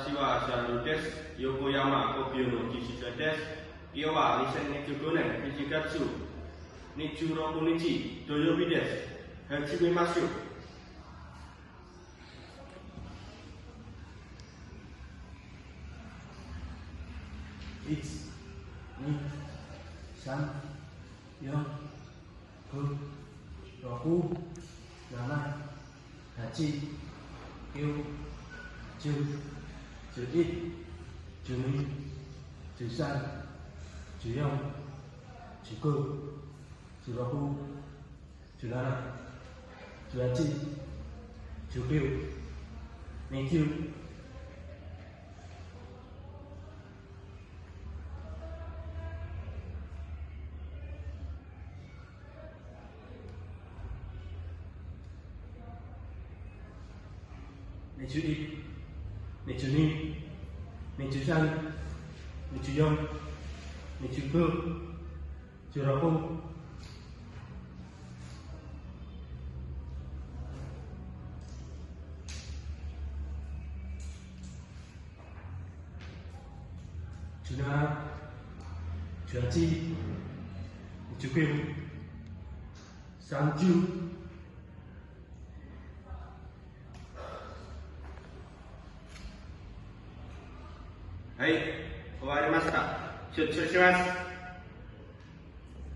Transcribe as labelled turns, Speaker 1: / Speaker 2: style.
Speaker 1: 私はシャルです。横山コピーの記者です。今日は2025年7月26日土曜日です。始めましょう。
Speaker 2: 1、2、3、4、5、6、7、8、9、10、11、12、13、14、15、16、17、18、19、20. Này chữ ít, này chữ ni, này chữ sang, này chữ yong, này chữ cơ, chữ rau không. Chữ na, chữ chi, này chữ kêu, sang chữ.
Speaker 1: はい、終わりました。出張します。